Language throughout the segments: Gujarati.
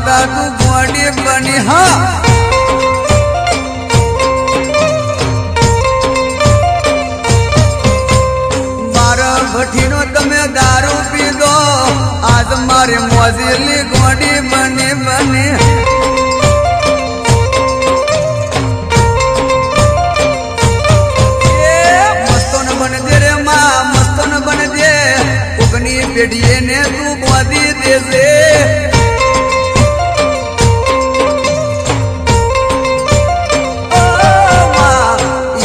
माता तू गोडी बनी। हाँ मारा भठीनो तमे दारू पी दो आज मारी मोजीली गोडी बनी बनी। मस्तोन बन दे रे माँ मस्तोन बन दे उगनी बेटिए ने तू गोदी दे दे।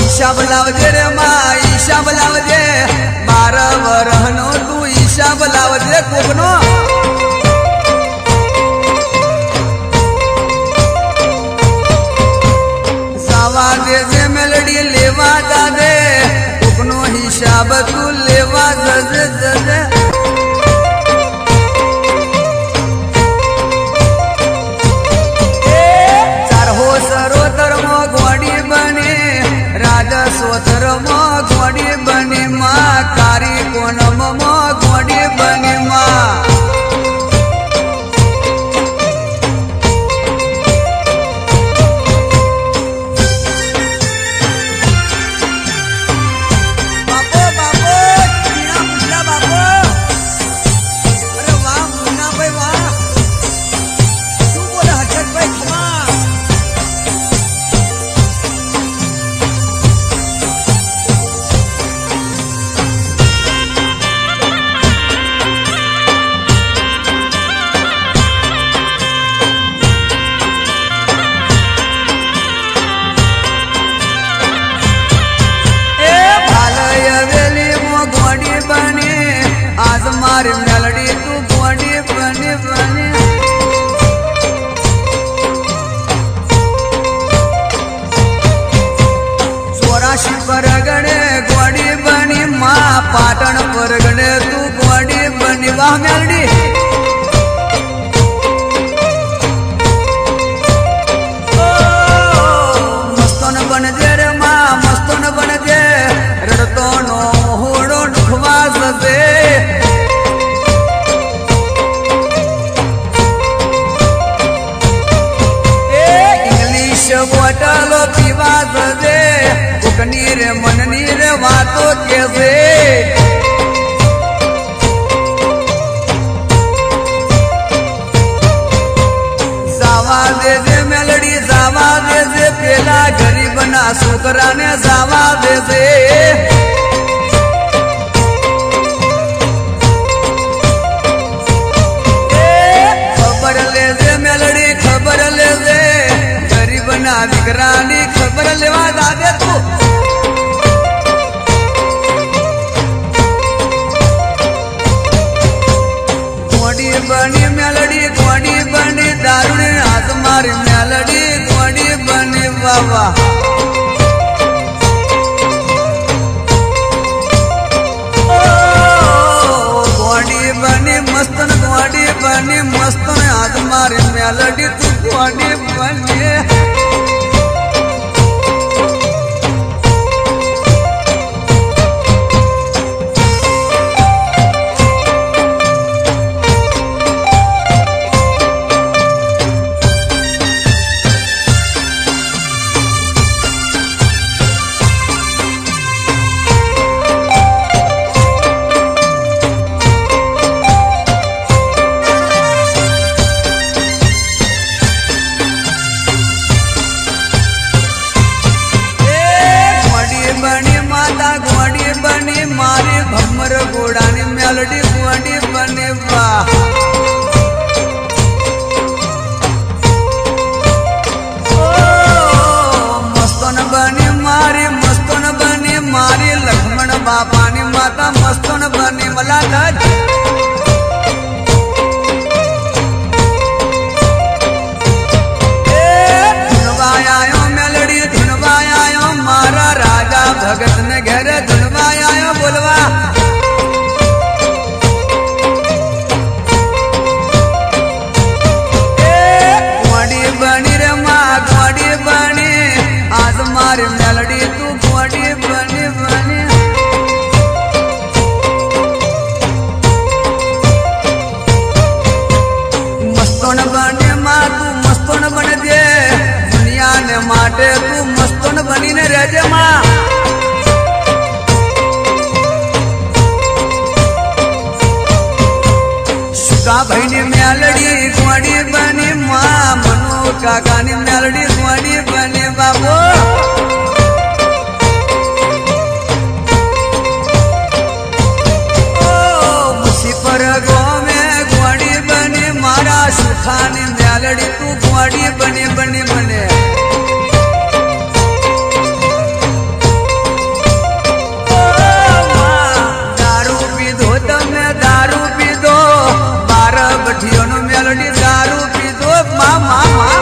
ईशा बुलावजे रे माँ ईशा बुलावजे 12 वरहनो तू ईशा बुलावजे कोकनो। जावा दे जे मेलडी लेवा दादे कोकनो हिसाब तू लेवा जजे जजे। चारहो सरोतर मो गोडी बनी राजा सोतर मो गोडी बनी माँ कारी कोनम मो गोडी बनी माँ। मारी मेलडी तू गोडी बनी बनी। चौराशी परगणे गोडी बनी माँ पाटण परगणे तू गोडी बनी। वाह मेलडी मस्तोन बन दे रे माँ मस्तोन बन दे रड़तो नो मोहड़ो नुखवा सजे। बोटलो पीवा जजे उकनी रे मननी रे वातो कैसे। जावा दे जे मेलडी जावा दे जे पेला गरीबना छोकरा ने जावा दे जे। खबर ले जे मेलडी खबर ले जे गरीबना दिकरानी खबर लेवा दादे तू। गोडी बनी मेलडी गोडी बनी दारुणी हाथ मारी मेलडी गोडी बनी बाबा। गोडी बनी मस्तन गोडी बनी मस्तन हाथ मारी मेलडी तू गोडी बनी। भमर गोडानी मेलडी गोडी बनी वाह। मस्तोन बनी मारी लक्ष्मण बापानी माता मस्तोन बनी मला धज। धुनवायो मेलडी धुनवायो मारा राजा भगत ने घर धुनवायो बोलवा। માટે તું મસ્તોન બનીને રહેજે માં. સુકા ભાઈની મેલડી ગોડી બની માં, મનુ કાકાની મેલડી ગોડી બની બાબો. પર ગોમે ગોડી બની મારા સુખાની મેલડી તું ગોડી બની બની બને. દારૂ પીધો તમે દારૂ પીધો, બાર બઠીઓનો મેલડી દારૂ પીધો મા મા મા.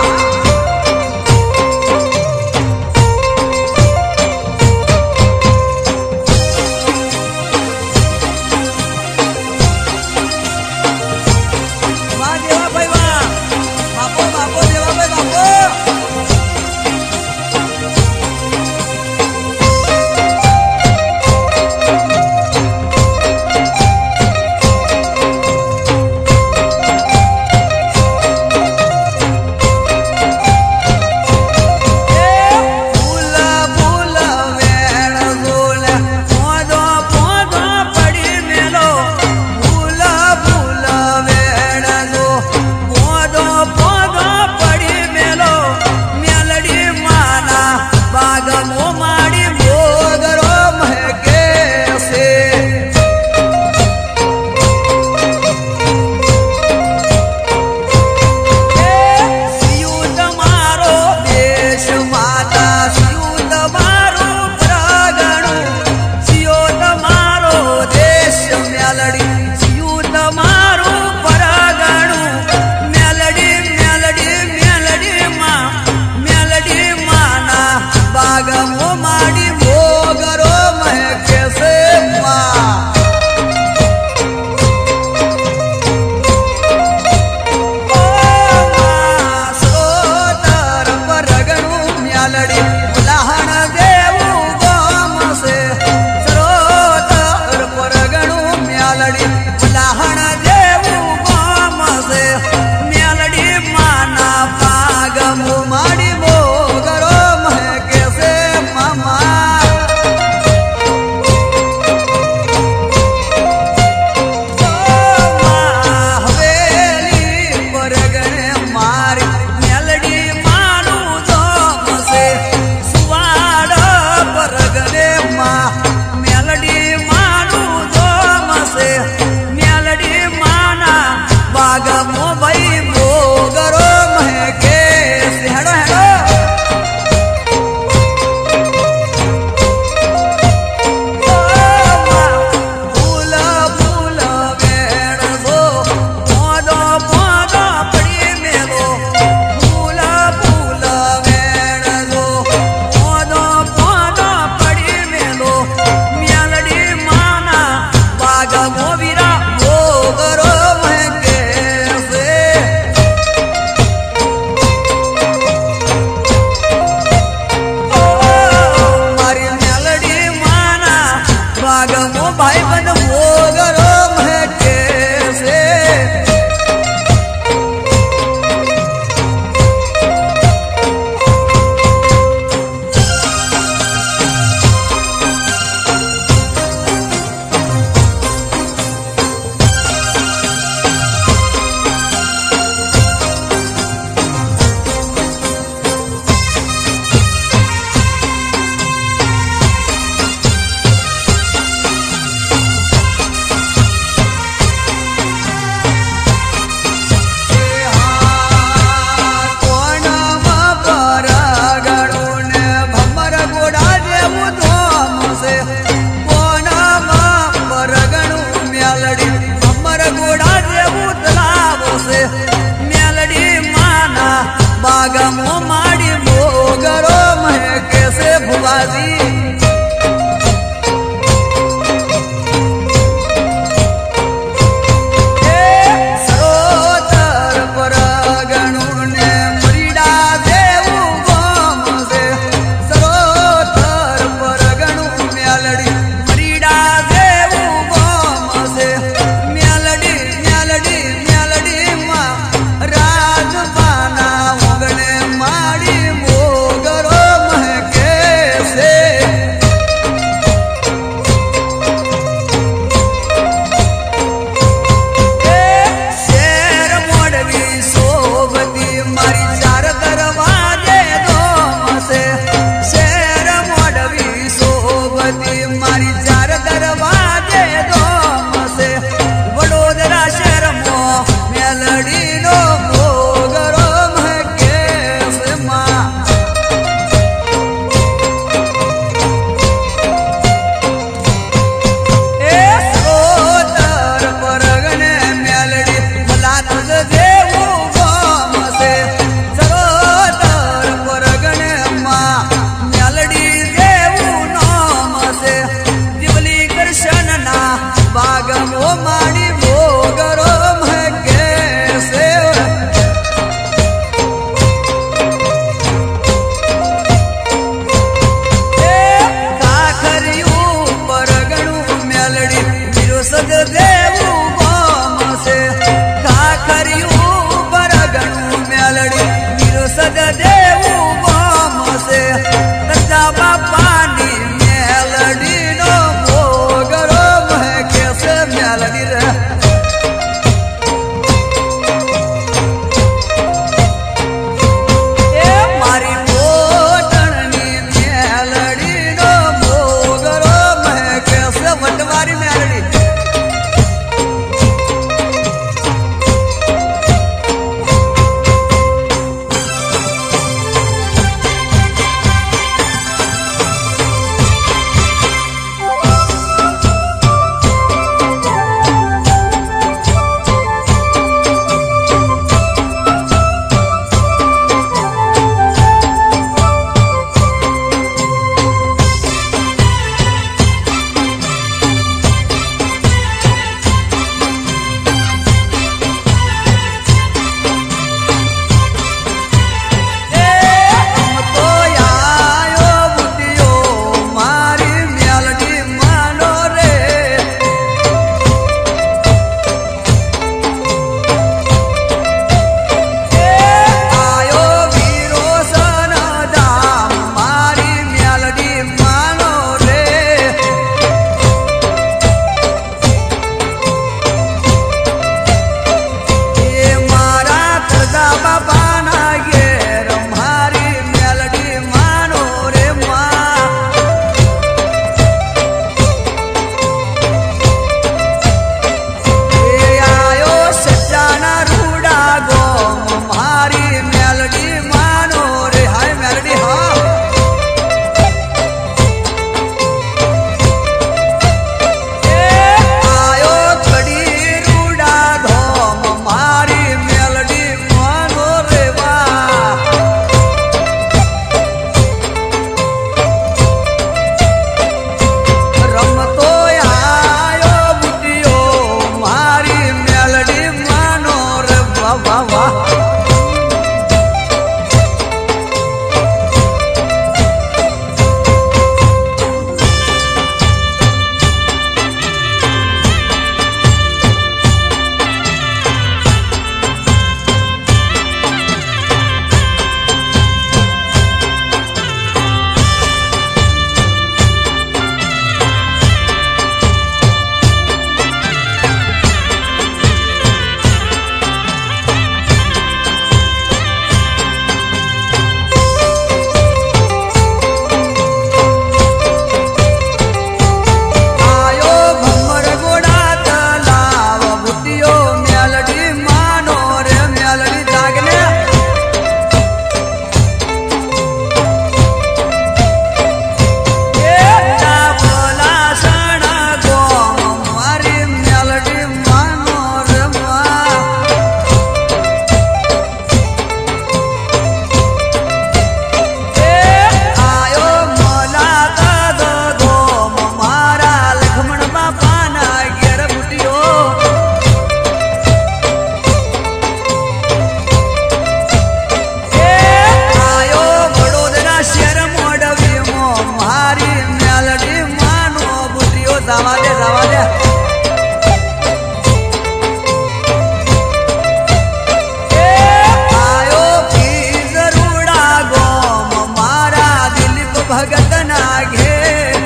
ભગત ના ઘેર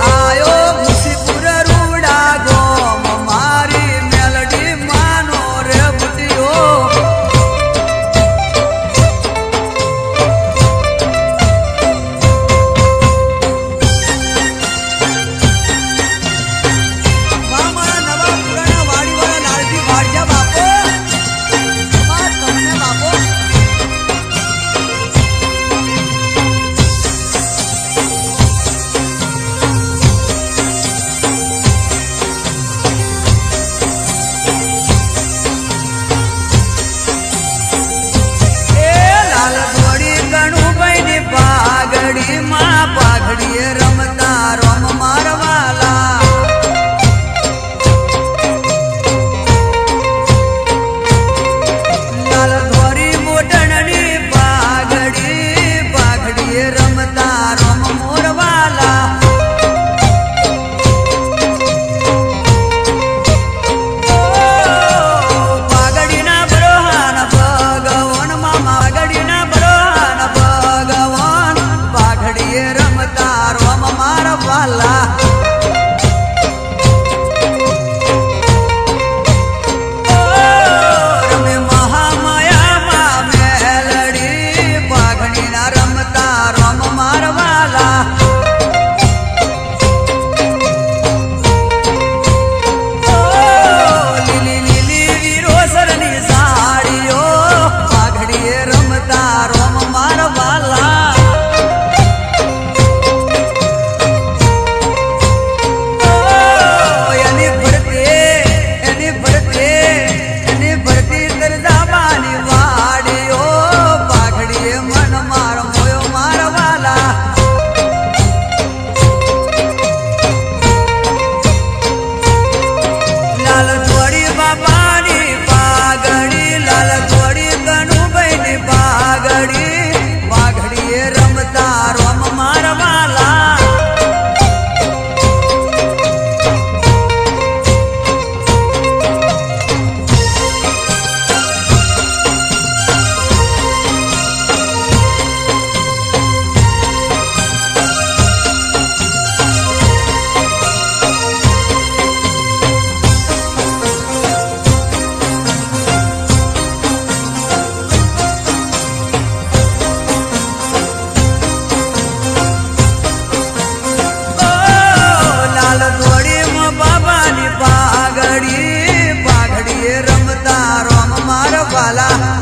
આયો મુસીપુર રૂડા ગોમ મારી મેલડી માનો રે બુટિયો પાઘડીએ રમતા રોમ મારવાલા લાલ ધોરી મોટણની પાઘડીએ રમતા રોમ મોરવાલા પાઘડીના બરોહાન ભગવાન મામા પાઘડીના બરોહાન ભગવાન પાઘડીએ રમતા રોમ મારવાલા રમે મહામાયામાં મેલડી પાઘડીના રમતા રોમ મારવાલા લીલી લીલી વીરોસરની સાડીઓ પાઘડીએ રમતા રોમ મારવાલા રમતા રોમ મારવાલા પાઘડીએ રમતા રોમ મારવાલા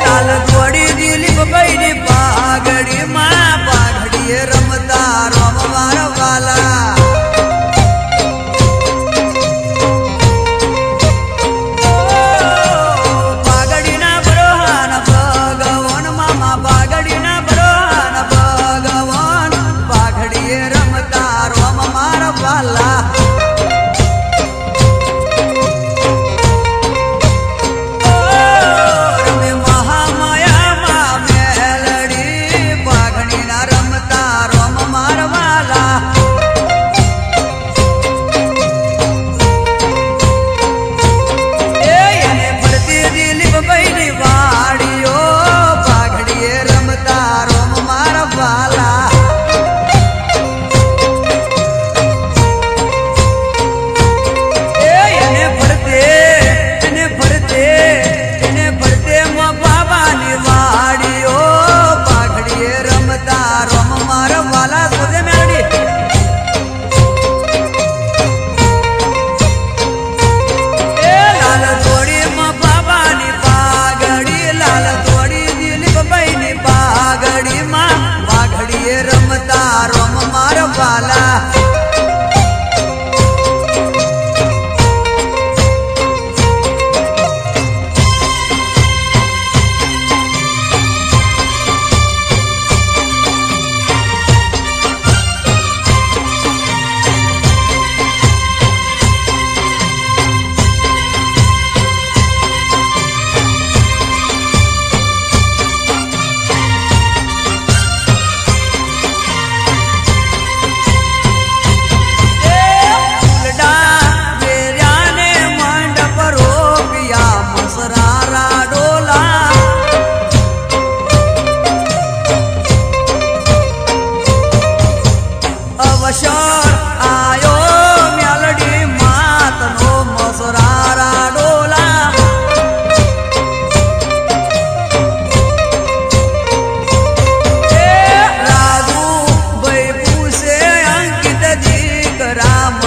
લાલ ધોડી દિલીપ ભાઈની પાઘડીમાં પાઘડીએ રમતા રોમ મારવાલા પાઘડીના બરોહાન ભગવાન મામા પાઘડીના બરોહાન ભગવાન પાઘડીએ રમતા રોમ મારવાલા રમે મહામાયામાં મેલડી પાઘડીના રમતા રોમ મારવાલા એને ભરતી દિલીપ ભાઈની વાડીઓ પાઘડીએ રમતા રોમ મારવાલા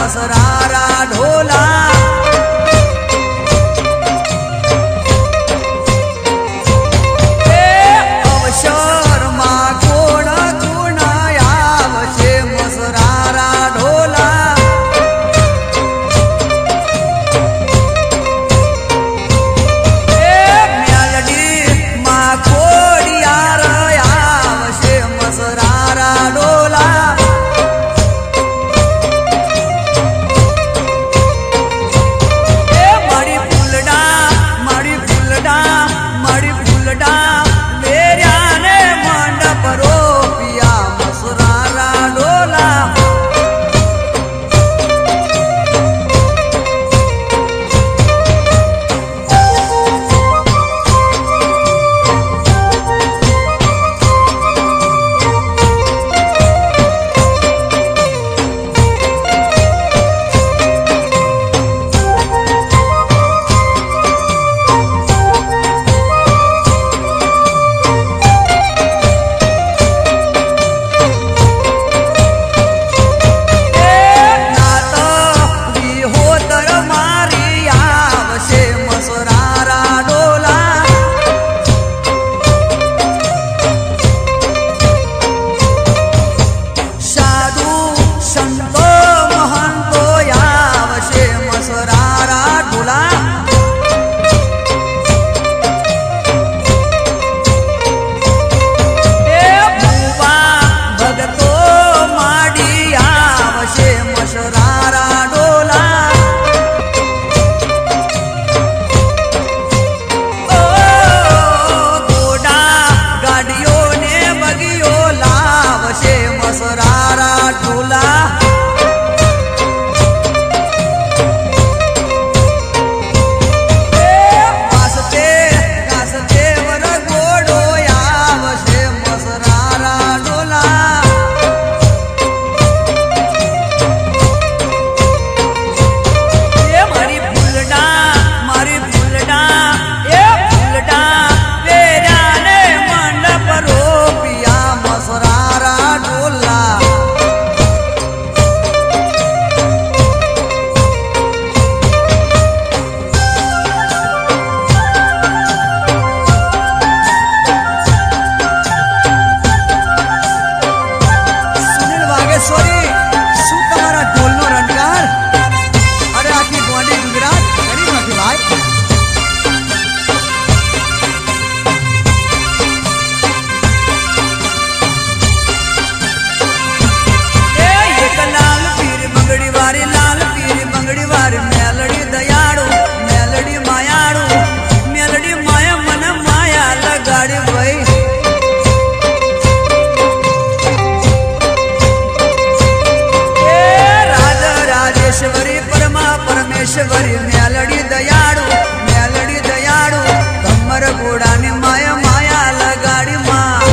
મસરારા ઢોલા પરમેશ્વરી મેલડી દયાળુ કમર ઘોડાની માયા માયા લગાડી માં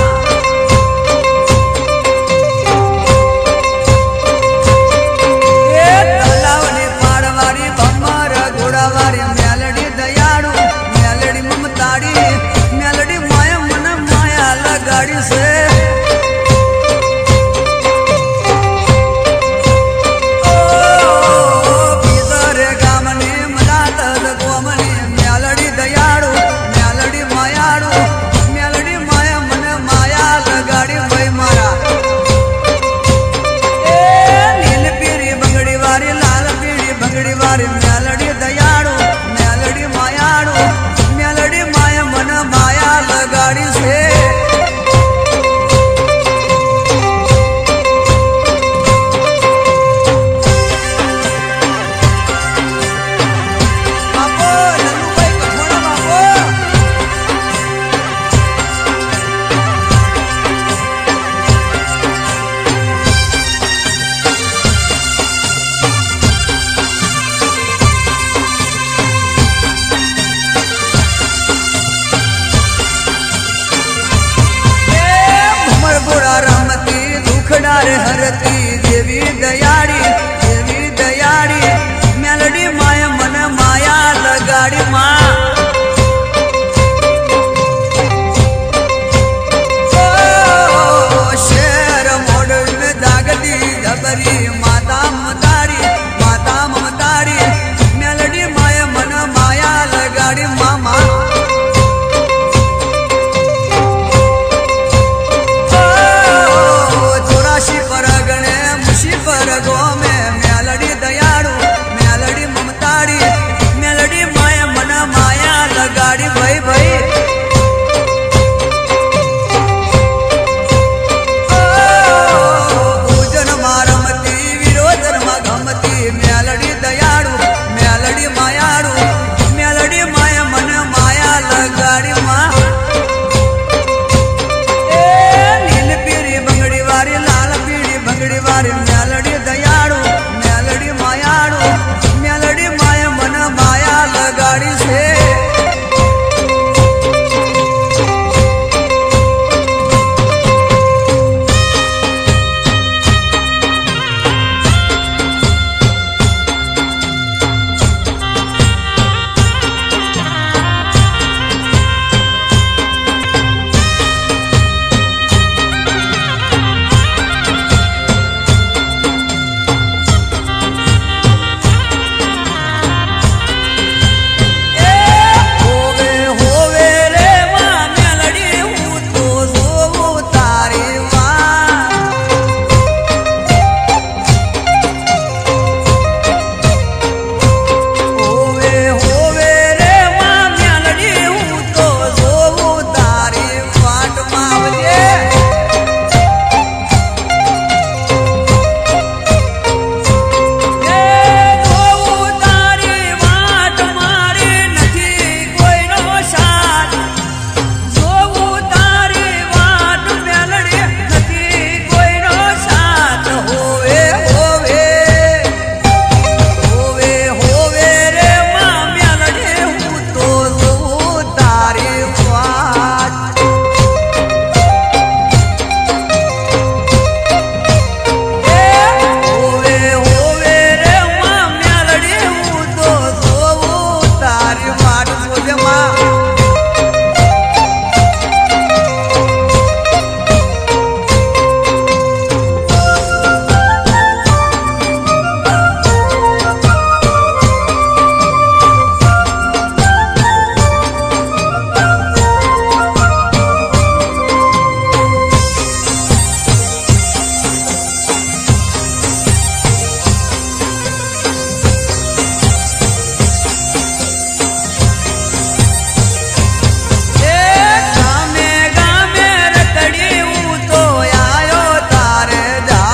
એ તલાવની પાડવારી ભમર ઘોડાવારી મેલડી દયાળુ મેલડી મમતાડી મેલડી માયા મને માયા લગાડી છે Maria